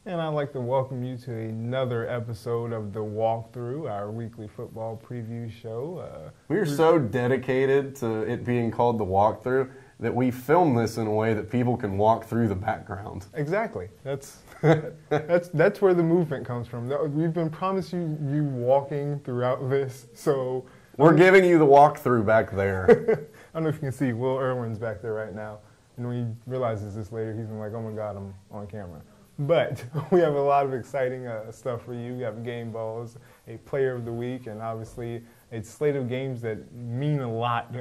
And I'd like to welcome you to another episode of The Walkthrough, our weekly football preview show. We're so dedicated to it being called The Walkthrough that we film this in a way that people can walk through the background. Exactly. That's where the movement comes from. We've been promising you walking throughout this, so... We're giving you the walkthrough back there. I don't know if you can see Will Irwin's back there right now. And when he realizes this later, he's been like, oh my God, I'm on camera. But we have a lot of exciting stuff for you. We have game balls, a player of the week, and obviously a slate of games that mean a lot.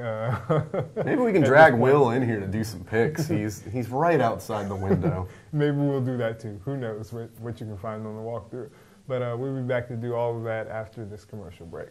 Maybe we can drag Will in here to do some picks. He's right outside the window. Maybe we'll do that too. Who knows what you can find on the walkthrough. But we'll be back to do all of that after this commercial break.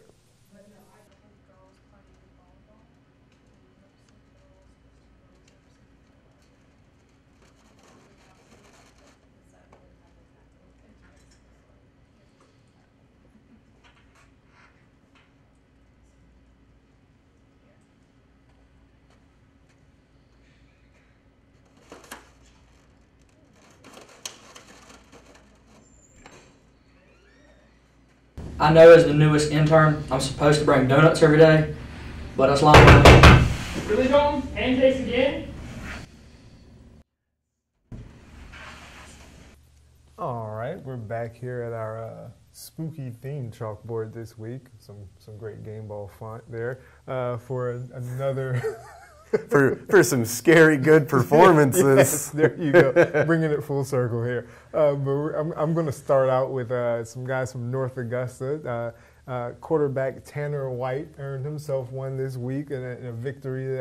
I know as the newest intern, I'm supposed to bring donuts every day, but that's long. Really, Dalton? Pancakes again? All right, we're back here at our spooky themed chalkboard this week. Some great game ball font there for another... for some scary good performances. Yes, there you go, bringing it full circle here. But I'm going to start out with some guys from North Augusta. Quarterback Tanner White earned himself one this week in a victory.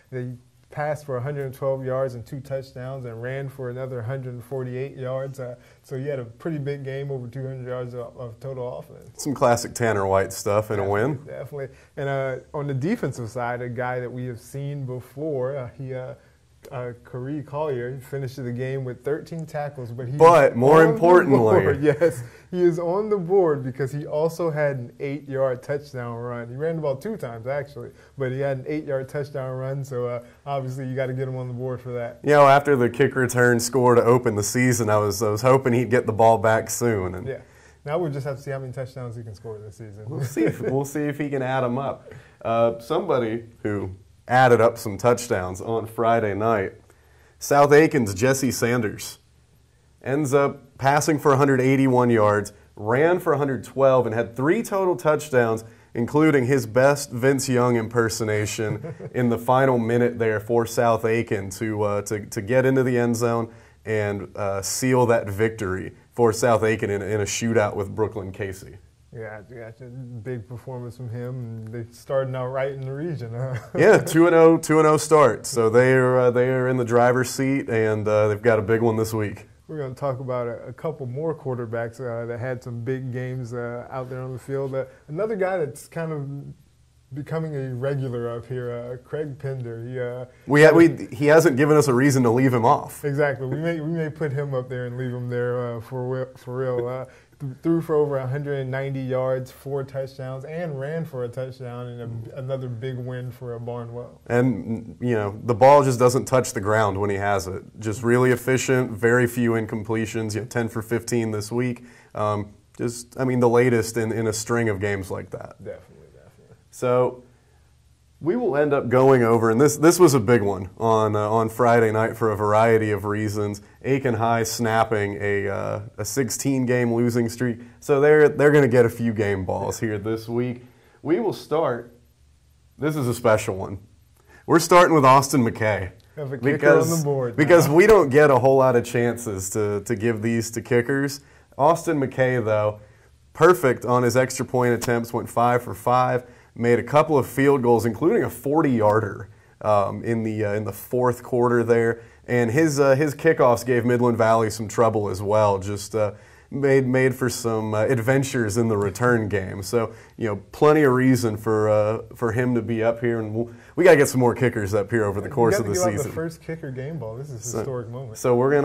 They passed for 112 yards and 2 touchdowns and ran for another 148 yards. So he had a pretty big game, over 200 yards of total offense. Some classic Tanner White stuff in a win. Definitely. And on the defensive side, a guy that we have seen before, Corey Collier, he finished the game with 13 tackles. But more importantly, yes, he is on the board because he also had an 8-yard touchdown run. He ran the ball 2 times, actually, but he had an 8-yard touchdown run, so obviously you got to get him on the board for that. You know, after the kick return score to open the season, I was hoping he'd get the ball back soon. And yeah. Now we'll just have to see how many touchdowns he can score this season. We'll see if he can add them up. Somebody who added up some touchdowns on Friday night, South Aiken's Jesse Sanders ends up passing for 181 yards, ran for 112, and had 3 total touchdowns, including his best Vince Young impersonation in the final minute there for South Aiken to get into the end zone and seal that victory for South Aiken in a shootout with Brooklyn Casey. Yeah, big performance from him. They started out right in the region. Huh? Yeah, 2-0 start. So they are in the driver's seat, and they've got a big one this week. We're going to talk about a couple more quarterbacks that had some big games out there on the field. Another guy that's kind of becoming a regular up here, Craig Pender. He hasn't given us a reason to leave him off. Exactly. We may put him up there and leave him there for real. Threw for over 190 yards, 4 touchdowns, and ran for a touchdown in another big win for Barnwell. And, you know, the ball just doesn't touch the ground when he has it. Just really efficient, very few incompletions, 10 for 15 this week. The latest in a string of games like that. Definitely. So we will end up going over, and this was a big one on Friday night for a variety of reasons. Aiken High snapping a 16-game losing streak, so they're going to get a few game balls here this week. We will start. This is a special one. We're starting with Austin McKay. Have a kicker on the board. Because we don't get a whole lot of chances to give these to kickers. Austin McKay, though, perfect on his extra point attempts, went 5 for 5. Made a couple of field goals, including a 40-yarder in the fourth quarter there, and his kickoffs gave Midland Valley some trouble as well. Just made for some adventures in the return game. So plenty of reason for him to be up here, and we got to get some more kickers up here over the course of the season. The first kicker game ball. This is a historic moment. So we're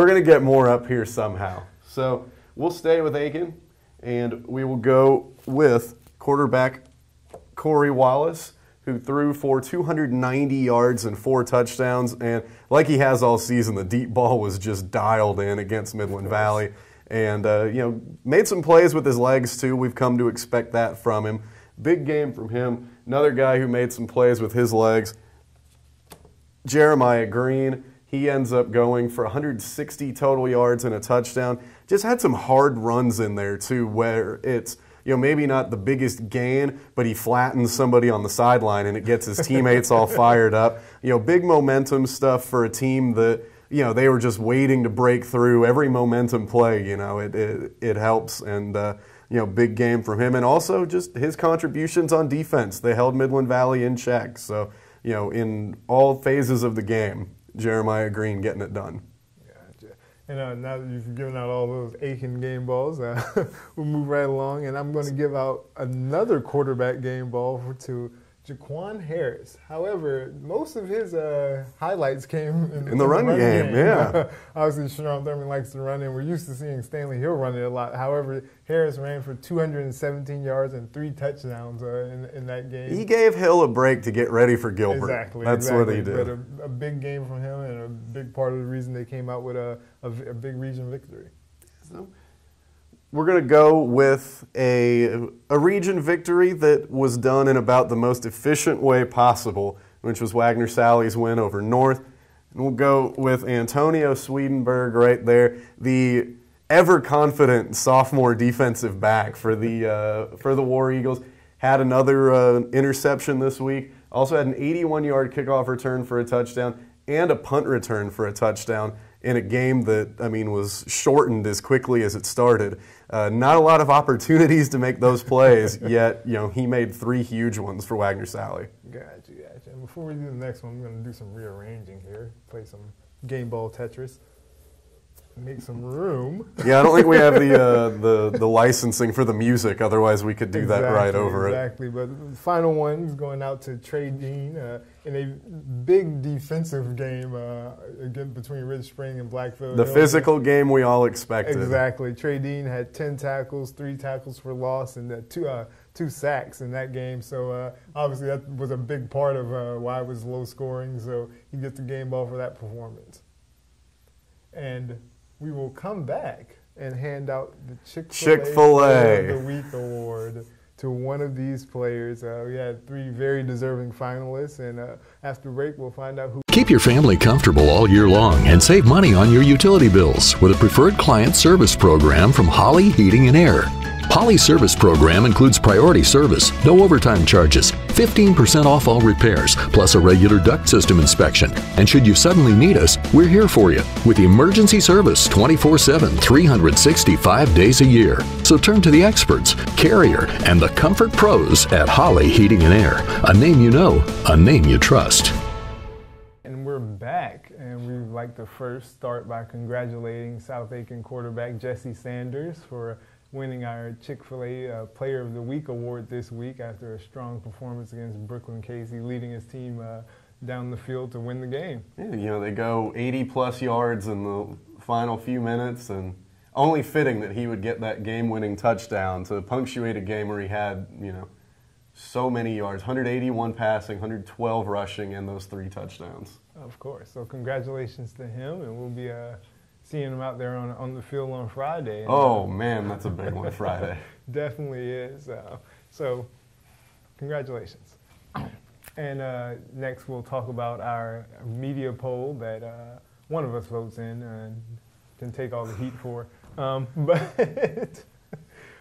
gonna get more up here somehow. So we'll stay with Aiken, and we will go with quarterback Corey Wallace, who threw for 290 yards and 4 touchdowns. And like he has all season, the deep ball was just dialed in against Midland Valley. And, made some plays with his legs, too. We've come to expect that from him. Big game from him. Another guy who made some plays with his legs, Jeremiah Green. He ends up going for 160 total yards and a touchdown. Just had some hard runs in there, too, where it's, maybe not the biggest gain, but he flattens somebody on the sideline and it gets his teammates all fired up. Big momentum stuff for a team that, they were just waiting to break through. Every momentum play, it helps. And, big game from him. And also just his contributions on defense. They held Midland Valley in check. So, in all phases of the game, Jeremiah Green getting it done. And now that you've given out all those Aiken game balls, we'll move right along. And I'm going to give out another quarterback game ball to Jaquan Harris. However, most of his highlights came in the run game. Yeah. Obviously, Sharon Thurman likes to run, and we're used to seeing Stanley Hill run it a lot. However, Harris ran for 217 yards and 3 touchdowns in that game. He gave Hill a break to get ready for Gilbert. Exactly. That's what he did. But a big game from him, and a big part of the reason they came out with a big region victory. So, we're going to go with a region victory that was done in about the most efficient way possible, which was Wagner Sally's win over North. And we'll go with Antonio Swedenberg right there, the ever-confident sophomore defensive back for the War Eagles. Had another interception this week. Also had an 81-yard kickoff return for a touchdown and a punt return for a touchdown in a game that, was shortened as quickly as it started. Not a lot of opportunities to make those plays, yet, he made 3 huge ones for Wagner Sally. Gotcha. And before we do the next one, I'm going to do some rearranging here, play some game ball Tetris, make some room. Yeah, I don't think we have the licensing for the music, otherwise we could do that right over it. Exactly, but the final one is going out to Trey Dean in a big defensive game again between Ridge Spring and Blackfield. The physical game we all expected. Exactly. Trey Dean had 10 tackles, 3 tackles for loss, and 2 sacks in that game. So obviously that was a big part of why it was low scoring. So he gets the game ball for that performance. And we will come back and hand out the Chick-fil-A of the Week award to one of these players. We had 3 very deserving finalists, and after break, we'll find out who. Keep your family comfortable all year long and save money on your utility bills with a preferred client service program from Holly Heating and Air. Holly's service program includes priority service, no overtime charges, 15% off all repairs, plus a regular duct system inspection. And should you suddenly need us, we're here for you with emergency service 24/7, 365 days a year. So turn to the experts, Carrier, and the comfort pros at Holly Heating and Air. A name you know, a name you trust. And we're back, and we'd like to first start by congratulating South Aiken quarterback Jesse Sanders for winning our Chick-fil-A Player of the Week award this week after a strong performance against Brooklyn Casey, leading his team down the field to win the game. Yeah, they go 80-plus yards in the final few minutes, and only fitting that he would get that game-winning touchdown to punctuate a game where he had, so many yards, 181 passing, 112 rushing, and those 3 touchdowns. Of course. So congratulations to him, and we'll be seeing him out there on the field on Friday. And, oh, man, that's a big one, Friday. Definitely is. So congratulations. And next we'll talk about our media poll that one of us votes in and can take all the heat for. But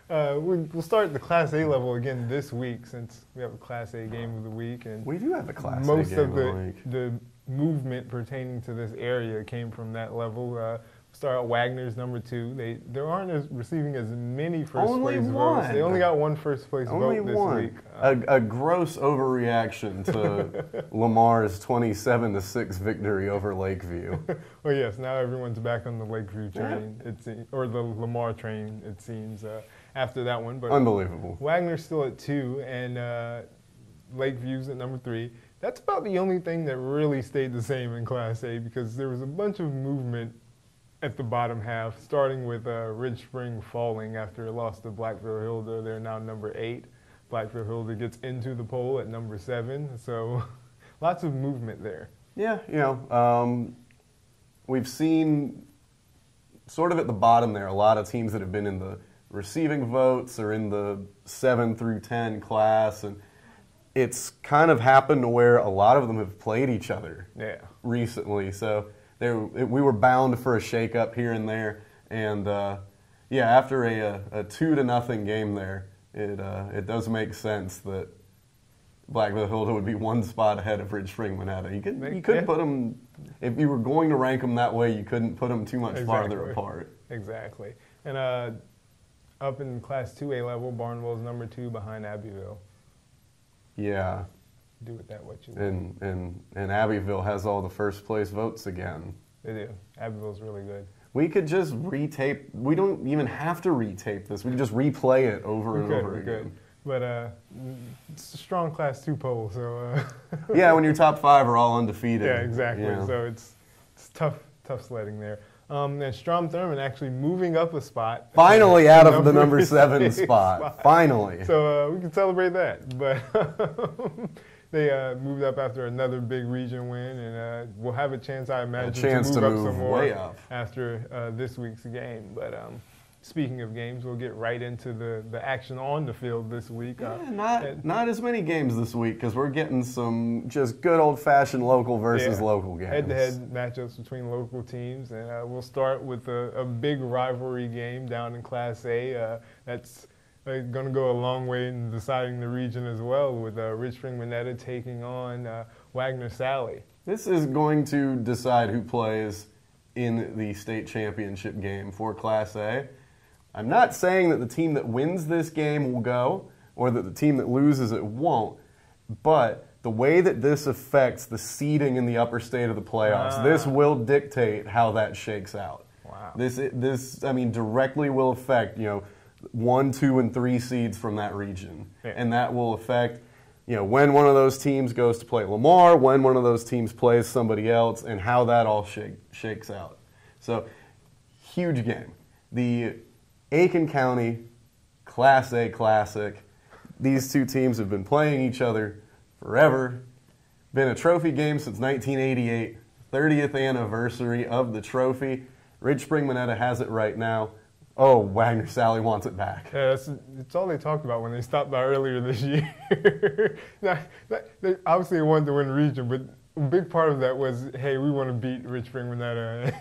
we'll start the Class A level again this week since we have a Class A game of the week. And we do have a Class A most game of the week. The movement pertaining to this area came from that level. Start at Wagner's number 2. They aren't receiving as many first place votes. They only got 1 first place vote this week. A gross overreaction to Lamar's 27-6 victory over Lakeview. Well, yes, now everyone's back on the Lakeview train, or the Lamar train, it seems, after that one. But unbelievable. Wagner's still at 2, and Lakeview's at number 3. That's about the only thing that really stayed the same in Class A, because there was a bunch of movement at the bottom half, starting with Ridge Spring falling after a loss to Blackville Hilda. They're now number 8. Blackville Hilda gets into the poll at number 7. So lots of movement there. Yeah, we've seen sort of at the bottom there a lot of teams that have been in the receiving votes or in the 7 through 10 class, and it's kind of happened to where a lot of them have played each other recently. So we were bound for a shakeup here and there, and after a 2-0 game there, it does make sense that Blackville Hilda would be one spot ahead of Ridge Spring Monetta. You couldn't put them, if you were going to rank them that way, you couldn't put them too much farther apart. Exactly. And up in Class 2A level, Barnwell's number 2 behind Abbeville. Yeah. Do with that what you want. And Abbeville has all the first place votes again. They do. Abbeville's really good. We could just retape. We don't even have to retape this. We can just replay it over and over again. But it's a strong Class 2 poll, so... yeah, when your top 5 are all undefeated. Yeah, exactly. Yeah. So it's tough sledding there. And Strom Thurmond actually moving up a spot. Finally out of the number 7 spot. Finally. So we can celebrate that. But they moved up after another big region win, and we'll have a chance, I imagine, to move up some more after this week's game. But speaking of games, we'll get right into the action on the field this week. Not as many games this week because we're getting some just good old-fashioned local versus local games. Head-to-head matchups between local teams, and we'll start with a big rivalry game down in Class A. That's going to go a long way in deciding the region as well, with Ridge Spring Monetta taking on Wagner Sally. This is going to decide who plays in the state championship game for Class A. I'm not saying that the team that wins this game will go or that the team that loses it won't, but the way that this affects the seeding in the upper state of the playoffs, this will dictate how that shakes out. Wow. This directly will affect, 1, 2, and 3 seeds from that region. Yeah. And that will affect, when one of those teams goes to play Lamar, when one of those teams plays somebody else, and how that all shakes out. So, huge game. The Aiken County Class A Classic. These two teams have been playing each other forever. Been a trophy game since 1988. 30th anniversary of the trophy. Ridge Spring Monetta has it right now. Oh, Wagner Sally wants it back. Yeah, it's all they talked about when they stopped by earlier this year. They obviously wanted to win the region, but a big part of that was, hey, we want to beat Ridge Spring Monetta.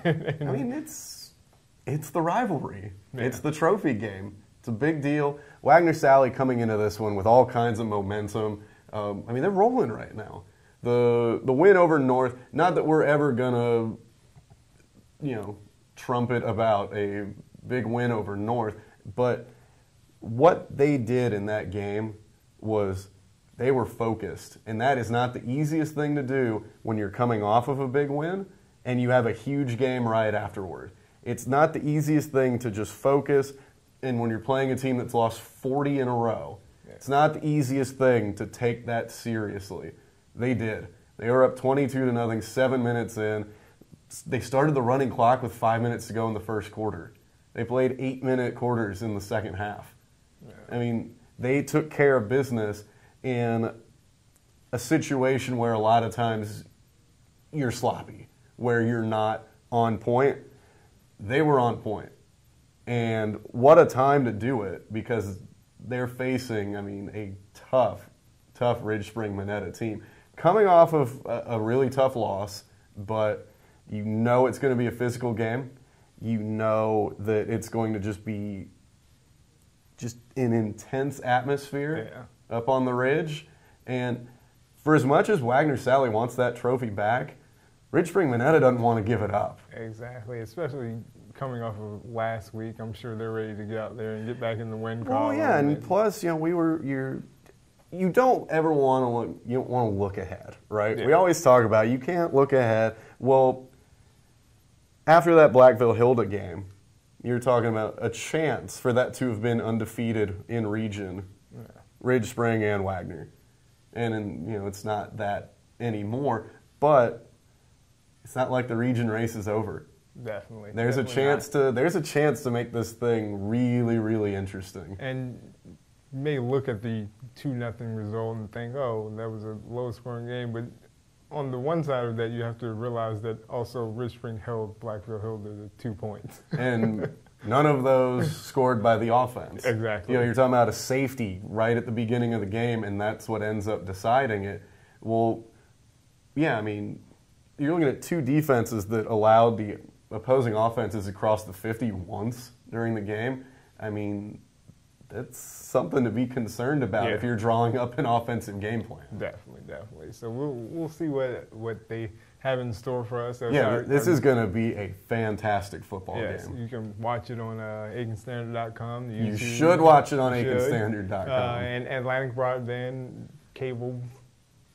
It's the rivalry. Yeah. It's the trophy game. It's a big deal. Wagner Sally coming into this one with all kinds of momentum. They're rolling right now. The win over North, not that we're ever going to, trumpet about a big win over North, but what they did in that game was they were focused. And that is not the easiest thing to do when you're coming off of a big win and you have a huge game right afterward. It's not the easiest thing to just focus, and when you're playing a team that's lost 40 in a row, it's not the easiest thing to take that seriously. They did. They were up 22-0, 7 minutes in. They started the running clock with 5 minutes to go in the first quarter. They played 8-minute quarters in the second half. Yeah. They took care of business in a situation where a lot of times you're sloppy, where you're not on point. They were on point. And what a time to do it, because they're facing, a tough Ridge Spring Monetta team. Coming off of a really tough loss, but it's going to be a physical game. You know that it's going to just be an intense atmosphere up on the ridge. And for as much as Wagner Sally wants that trophy back, Ridge Spring Monetta doesn't want to give it up. Exactly, especially coming off of last week. I'm sure they're ready to get out there and get back in the win column. Well, yeah, and plus, you don't ever want to look ahead, right? Yeah. We always talk about you can't look ahead. Well, after that Blackville Hilda game, you're talking about a chance for that to have been undefeated in region, Ridge Spring and Wagner. And it's not that anymore, but it's not like the region race is over. Definitely. There's a chance to make this thing really, really interesting. And may look at the 2-0 result and think, oh, that was a low-scoring game, but on the one side of that, you have to realize that also Rich Spring held Blackville Hill to the 2 points. And none of those scored by the offense. Exactly. You know, you're talking about a safety right at the beginning of the game, and that's what ends up deciding it. Well, yeah, I mean, you're looking at two defenses that allowed the opposing offenses across the 50 once during the game. I mean, that's something to be concerned about if you're drawing up an offensive game plan. Definitely. So we'll see what they have in store for us. So this is going to be a fantastic football game. You can watch it on AikenStandard.com. You should watch it on AikenStandard.com. And Atlantic Broadband, cable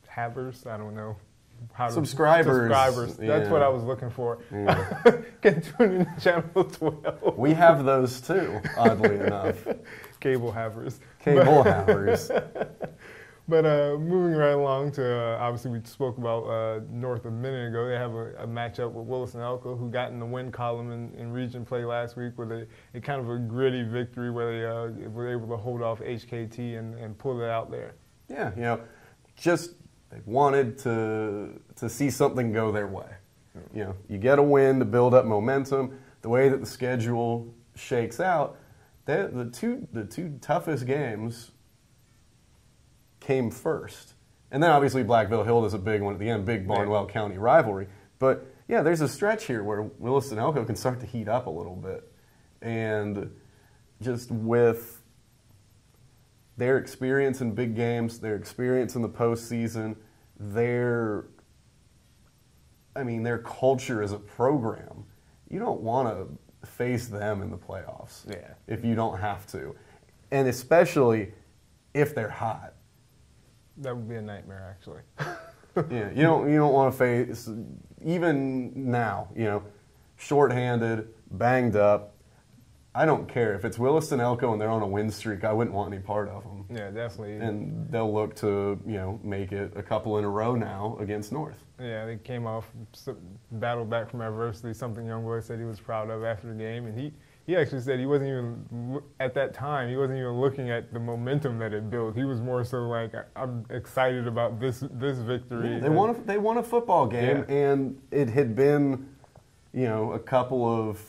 havers, I don't know. Subscribers. That's what I was looking for. Yeah. Can tune in to Channel 12. We have those too, oddly enough. Cable havers. Cable havers. But moving right along to, obviously we spoke about North a minute ago. They have a matchup with Willis and Elko, who got in the win column in region play last week with a kind of a gritty victory where they were able to hold off HKT and pull it out there. Yeah, you know, just they wanted to see something go their way. You know, you get a win to build up momentum. The way that the schedule shakes out, the two toughest games came first. And then obviously Blackville Hill is a big one at the end, big Barnwell County rivalry. But yeah, there's a stretch here where Willis and Elko can start to heat up a little bit. And just with their experience in big games, their experience in the postseason, their culture as a program, you don't want to face them in the playoffs if you don't have to. And especially if they're hot. That would be a nightmare, actually. Yeah, you don't want to face, even now, you know, shorthanded, banged up. I don't care. If it's Willis and Elko and they're on a win streak, I wouldn't want any part of them. Yeah, definitely. And they'll look to, you know, make it a couple in a row now against North. Yeah, they came off, battled back from adversity, something Youngboy said he was proud of after the game. And he actually said he wasn't even, at that time, he wasn't even looking at the momentum that it built. He was more so like, I'm excited about this victory. Yeah, they won a football game, and it had been, you know, a couple of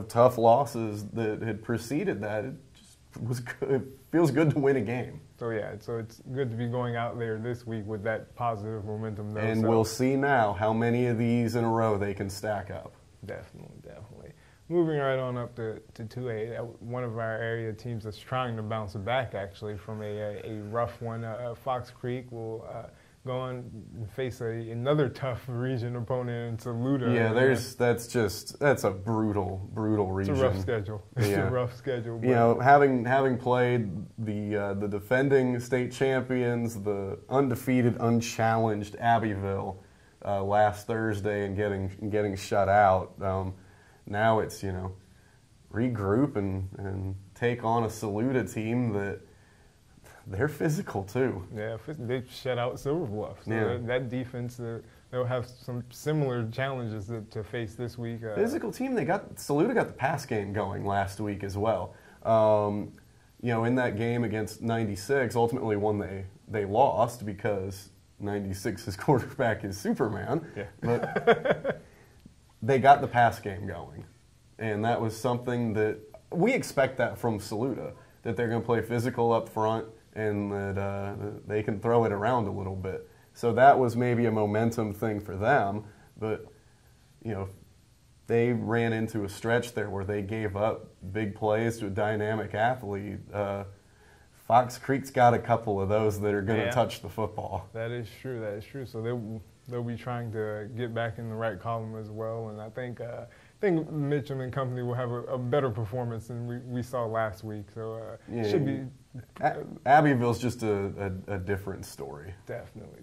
tough losses that had preceded that. It just was good. It feels good to win a game. So it's good to be going out there this week with that positive momentum. Though, and we'll see now how many of these in a row they can stack up. Definitely. Moving right on up to 2A, one of our area teams that's trying to bounce back actually from a rough one. Fox Creek will go on and face another tough region opponent in Saluda. Yeah, that's a brutal region. It's a rough schedule. It's a rough schedule. You know, having played the defending state champions, the undefeated, unchallenged Abbeville last Thursday, and getting shut out. Now it's, you know, regroup and take on a Saluda team that they're physical too. Yeah, they shut out Silver Bluff. So that defense, they'll have some similar challenges to face this week. Physical team. Saluda got the pass game going last week as well. You know, in that game against 96, ultimately one they lost because 96's quarterback is Superman. Yeah. But they got the pass game going, and that was something that we expect that from Saluda, that they're going to play physical up front and that they can throw it around a little bit. So that was maybe a momentum thing for them, but you know, they ran into a stretch there where they gave up big plays to a dynamic athlete. Fox Creek's got a couple of those that are going to touch the football. That is true. So they'll be trying to get back in the right column as well, and I think Mitchum and company will have a better performance than we saw last week. So it should be. Abbeville's just a different story. Definitely.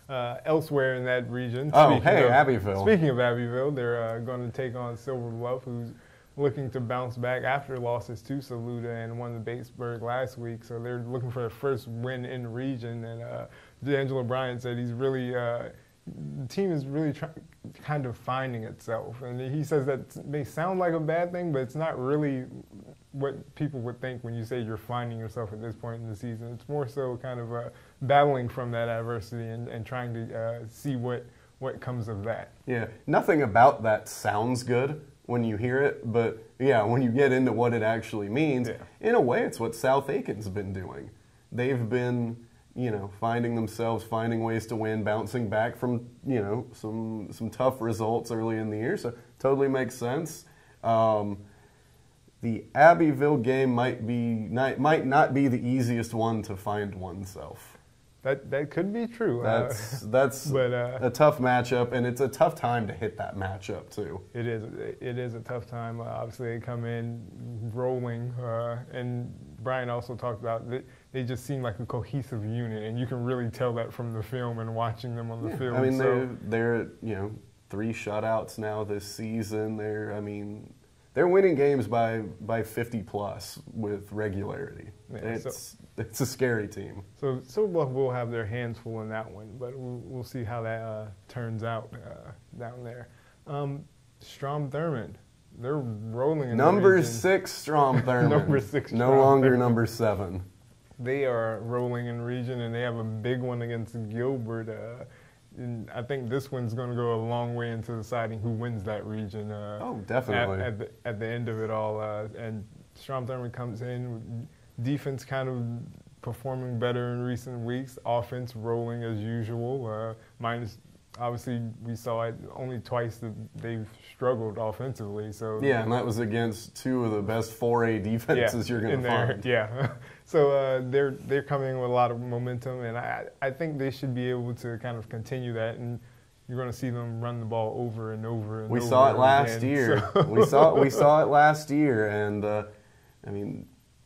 Elsewhere in that region. Abbeville. Speaking of Abbeville, they're going to take on Silver Bluff, who's looking to bounce back after losses to Saluda and won the Batesburg last week. So they're looking for their first win in the region. And D'Angelo Bryant said he's really, the team is really kind of finding itself. And he says that may sound like a bad thing, but it's not really what people would think when you say you're finding yourself at this point in the season. It's more so kind of battling from that adversity and trying to see what comes of that. Yeah, nothing about that sounds good when you hear it, but yeah, when you get into what it actually means, in a way, it's what South Aiken's been doing. They've been, finding themselves, finding ways to win, bouncing back from, some tough results early in the year, so totally makes sense. The Abbeville game might not be the easiest one to find oneself. That could be true. That's but, a tough matchup, and it's a tough time to hit that matchup too. It is a tough time. Obviously, they come in rolling, and Brian also talked about they just seem like a cohesive unit, and you can really tell that from the film and watching them on the field. I mean, they're 3 shutouts now this season. They're winning games by 50 plus with regularity. Yeah, it's a scary team. So Silver Bluff will have their hands full in that one, but we'll see how that turns out down there. Strom Thurmond, they're rolling in number 6 Strom Thurmond. Number 6 no Strom longer Thurmond. number 7. They are rolling in region, and they have a big one against Gilbert. And I think this one's going to go a long way into deciding who wins that region. Oh, definitely. At the end of it all, and Strom Thurmond comes in, defense kind of performing better in recent weeks, offense rolling as usual. Minus, obviously, we saw it only twice that they've struggled offensively. So yeah, and that was against 2 of the best 4A defenses you're going to find. Yeah. So they're coming in with a lot of momentum, and I think they should be able to kind of continue that, and you're going to see them run the ball over and over and over. We saw it last again, year. So. we saw it last year, and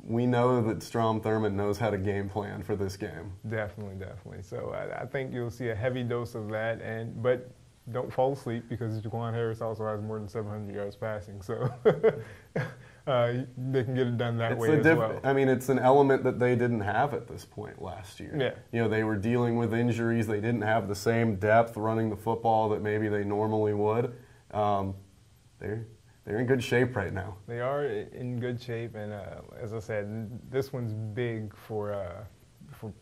we know that Strom Thurmond knows how to game plan for this game. Definitely. So I think you'll see a heavy dose of that, but don't fall asleep because Jaquan Harris also has more than 700 yards passing. So. They can get it done that way as well. It's an element that they didn't have at this point last year. Yeah. They were dealing with injuries. They didn't have the same depth running the football that maybe they normally would. They're in good shape right now. They are in good shape, and as I said, this one's big for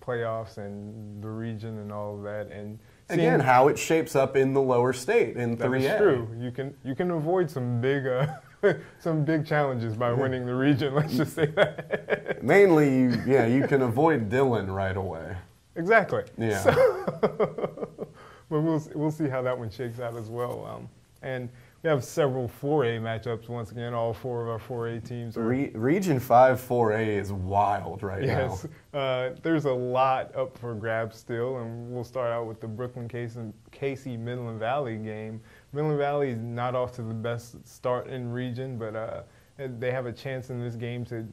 playoffs and the region and all of that. And again, how it shapes up in the lower state in 3A. That's true. You can avoid some big challenges by winning the region. Let's just say that. Mainly, you can avoid Dillon right away. Exactly. Yeah. But we'll see how that one shakes out as well. And we have several 4A matchups once again. All 4 of our 4A teams. Region 5 4A is wild right now. Yes. There's a lot up for grabs still, and we'll start out with the Brooklyn Casey Midland Valley game. Midland Valley is not off to the best start in region, but they have a chance in this game to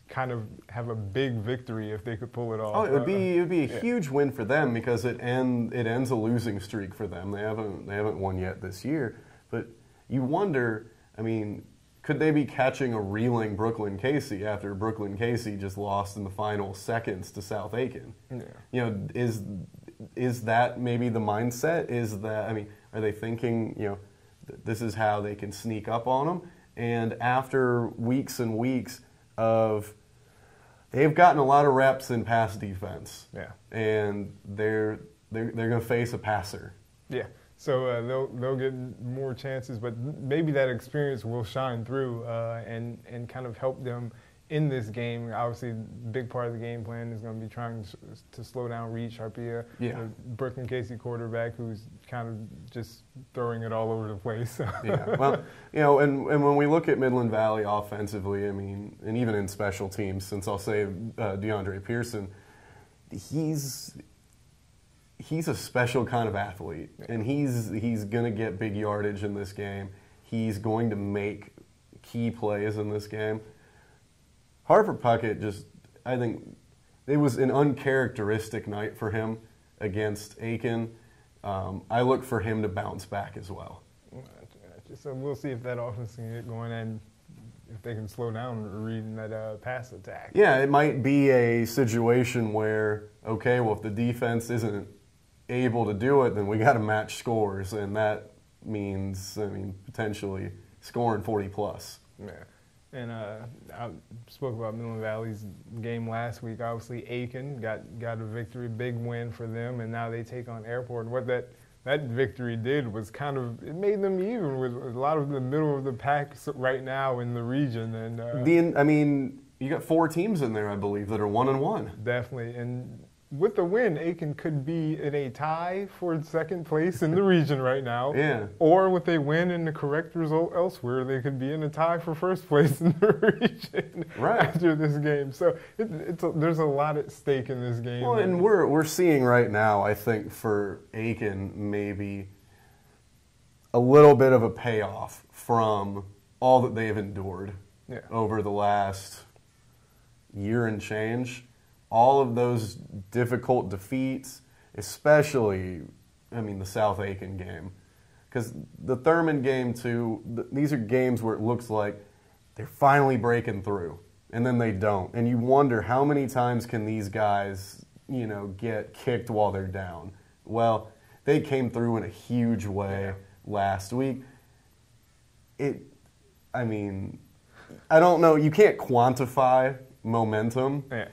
kind of have a big victory if they could pull it off. Oh, it would be a huge win for them because it ends a losing streak for them. They haven't won yet this year, but you wonder, could they be catching a reeling Brooklyn Casey after Brooklyn Casey just lost in the final seconds to South Aiken? Yeah. Is that maybe the mindset? Are they thinking, this is how they can sneak up on them? And after weeks and weeks of, they've gotten a lot of reps in pass defense. Yeah. And they're going to face a passer. Yeah. So they'll get more chances, but maybe that experience will shine through and kind of help them in this game. Obviously, a big part of the game plan is going to be trying to slow down Reed Sharpia, the Brooklyn Casey quarterback, who's kind of just throwing it all over the place. Yeah, well, and when we look at Midland Valley offensively, and even in special teams, since I'll say DeAndre Pearson, he's a special kind of athlete, and he's going to get big yardage in this game. He's going to make key plays in this game. Harper Puckett I think it was an uncharacteristic night for him against Aiken. I look for him to bounce back as well. So we'll see if that offense can get going and if they can slow down reading that pass attack. Yeah, it might be a situation where, okay, well, if the defense isn't able to do it, then we got to match scores, and that means, potentially scoring 40 plus. Yeah. And I spoke about Midland Valley's game last week. Obviously, Aiken got a victory, big win for them, and now they take on Airport. And what that victory did was it made them even with a lot of the middle of the pack right now in the region. And you got 4 teams in there, I believe, that are 1-1. Definitely, and with the win, Aiken could be in a tie for second place in the region right now. Yeah. Or with a win and the correct result elsewhere, they could be in a tie for first place in the region after this game. So there's a lot at stake in this game. Well, and we're seeing right now, I think, for Aiken, maybe a little bit of a payoff from all that they've endured over the last year and change. All of those difficult defeats, especially, the South Aiken game. Because the Thurman game, too, these are games where it looks like they're finally breaking through, and then they don't. And you wonder how many times can these guys, get kicked while they're down. Well, they came through in a huge way last week. I don't know. You can't quantify momentum. Yeah.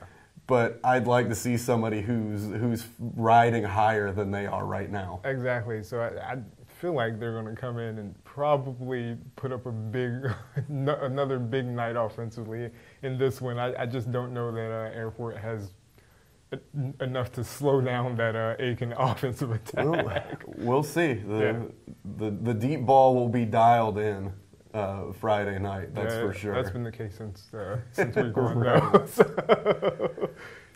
But I'd like to see somebody who's riding higher than they are right now. Exactly. So I feel like they're going to come in and probably put up another big night offensively in this one. I just don't know that Airport has enough to slow down that Aiken offensive attack. We'll see. The deep ball will be dialed in. Friday night, that's for sure. That's been the case since week 1 now.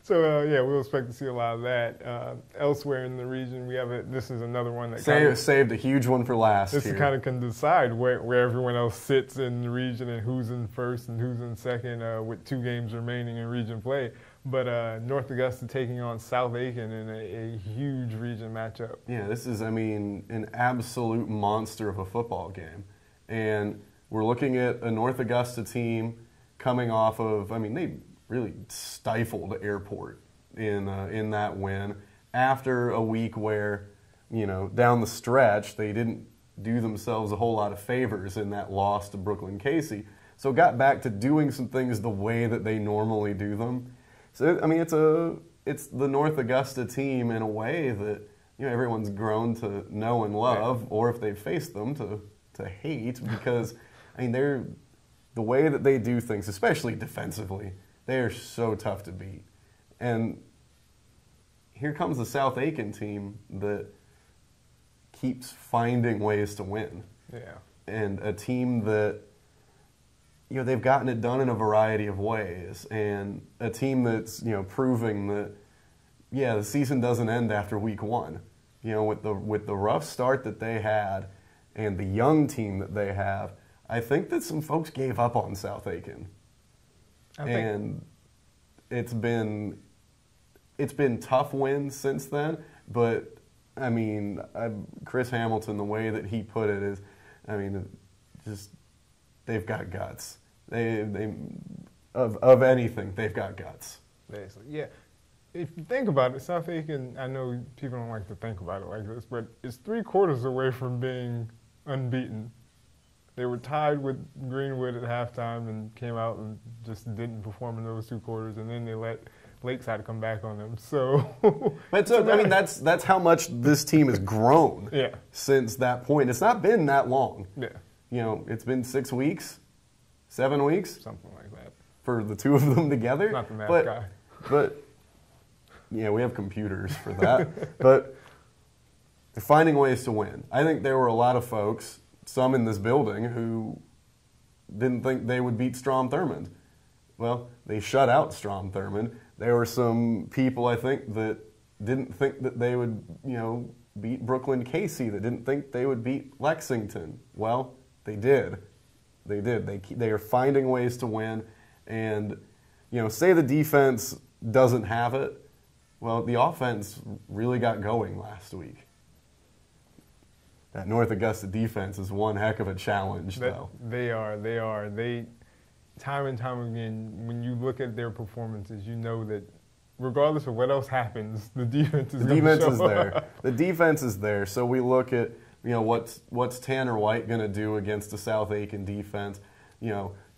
So we'll expect to see a lot of that. Elsewhere in the region, this is another one that saved a huge one for last. This kind of can decide where everyone else sits in the region and who's in first and who's in second with 2 games remaining in region play. But North Augusta taking on South Aiken in a huge region matchup. Yeah, this is, an absolute monster of a football game. And we're looking at a North Augusta team coming off of, they really stifled Airport in that win after a week where, down the stretch, they didn't do themselves a whole lot of favors in that loss to Brooklyn Casey. So got back to doing some things the way that they normally do them. So, it's the North Augusta team in a way that, everyone's grown to know and love, or if they've faced them, to hate, because they're the way that they do things, especially defensively, they are so tough to beat. And here comes the South Aiken team that keeps finding ways to win. Yeah. And a team that they've gotten it done in a variety of ways, and a team that's proving that the season doesn't end after week 1. With the rough start that they had and the young team that they have, I think that some folks gave up on South Aiken. And it's been tough wins since then, but Chris Hamilton, the way that he put it is, just they've got guts. They of anything, they've got guts. Basically, yeah. If you think about it, South Aiken, I know people don't like to think about it like this, but it's 3/4 away from being unbeaten. They were tied with Greenwood at halftime and came out and just didn't perform in those 2 quarters, and then they let Lakeside come back on them. So, that's how much this team has grown since that point. It's not been that long. Yeah, it's been 6 weeks, 7 weeks, something like that, for the 2 of them together. Not the math guy, but we have computers for that. But they're finding ways to win. I think there were a lot of folks, some in this building, who didn't think they would beat Strom-Thurmond. Well, they shut out Strom-Thurmond. There were some people, I think, that didn't think that they would, beat Brooklyn Casey, that didn't think they would beat Lexington. Well, they did. They did. They are finding ways to win. And, say the defense doesn't have it. Well, the offense really got going last week. That North Augusta defense is one heck of a challenge, though. They are. Time and time again, when you look at their performances, you know that regardless of what else happens, the defense is there. The defense is there. So we look at, what's Tanner White going to do against the South Aiken defense?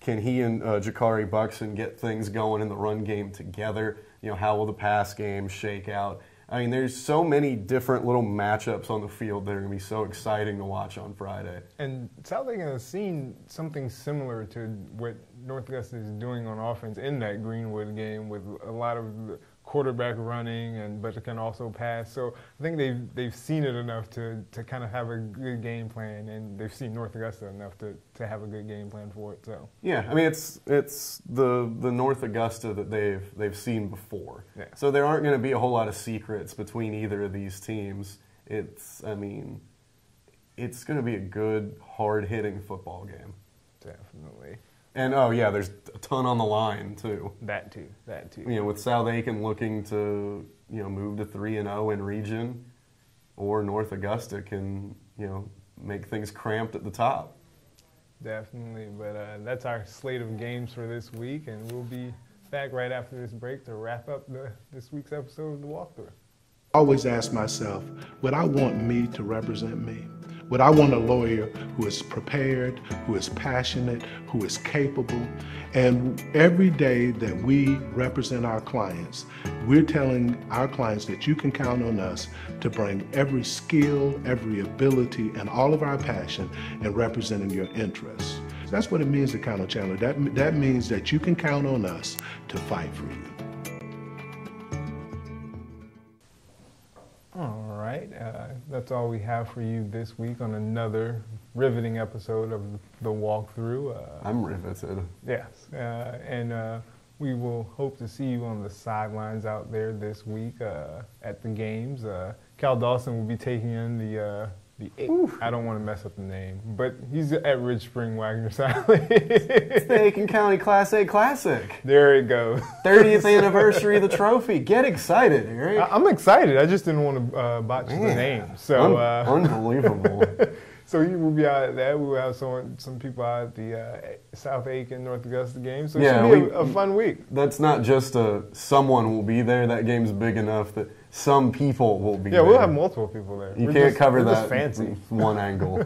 Can he and Jakari Buxton get things going in the run game together? How will the pass game shake out? I mean, there's so many different little matchups on the field that are going to be so exciting to watch on Friday. And South Aiken has seen something similar to what North Augusta is doing on offense in that Greenwood game, with a lot of quarterback running, but it can also pass. So I think they've seen it enough to kind of have a good game plan, and they've seen North Augusta enough to have a good game plan for it. So yeah, I mean it's the North Augusta that they've seen before. Yeah. So there aren't going to be a whole lot of secrets between either of these teams. It's going to be a good, hard-hitting football game. Definitely. And there's a ton on the line too. That too. With South Aiken looking to move to 3-0 in region, or North Augusta can make things cramped at the top. Definitely, but that's our slate of games for this week, and we'll be back right after this break to wrap up this week's episode of The Walkthrough. I always ask myself, would I want me to represent me? Would I want a lawyer who is prepared, who is passionate, who is capable? And every day that we represent our clients, we're telling our clients that you can count on us to bring every skill, every ability, and all of our passion in representing your interests. That's what it means to count on Chandler. That means that you can count on us to fight for you. All right, that's all we have for you this week on another riveting episode of The Walkthrough. I'm riveted. Yes, and we will hope to see you on the sidelines out there this week at the games. Cal Dawson will be taking in the I don't want to mess up the name, but he's at Ridge Spring Wagner Sally. It's the Aiken County Class A Classic. There it goes. 30th anniversary of the trophy. Get excited, Eric. I'm excited. I just didn't want to botch the name. So unbelievable. So he will be out at that. We will have some people out at the South Aiken North Augusta game. So it should be a fun week. That's not just someone will be there. That game's big enough that some people will be there. Yeah, we'll have multiple people there. You can't cover that fancy. one angle.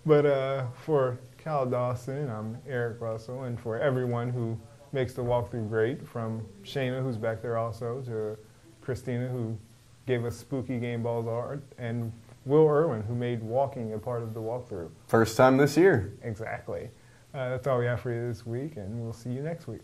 But for Cal Dawson, I'm Eric Russell, and for everyone who makes the walkthrough great, from Shayna, who's back there also, to Christina, who gave us spooky game balls art, and Will Irwin, who made walking a part of the walkthrough. First time this year. Exactly. That's all we have for you this week, and we'll see you next week.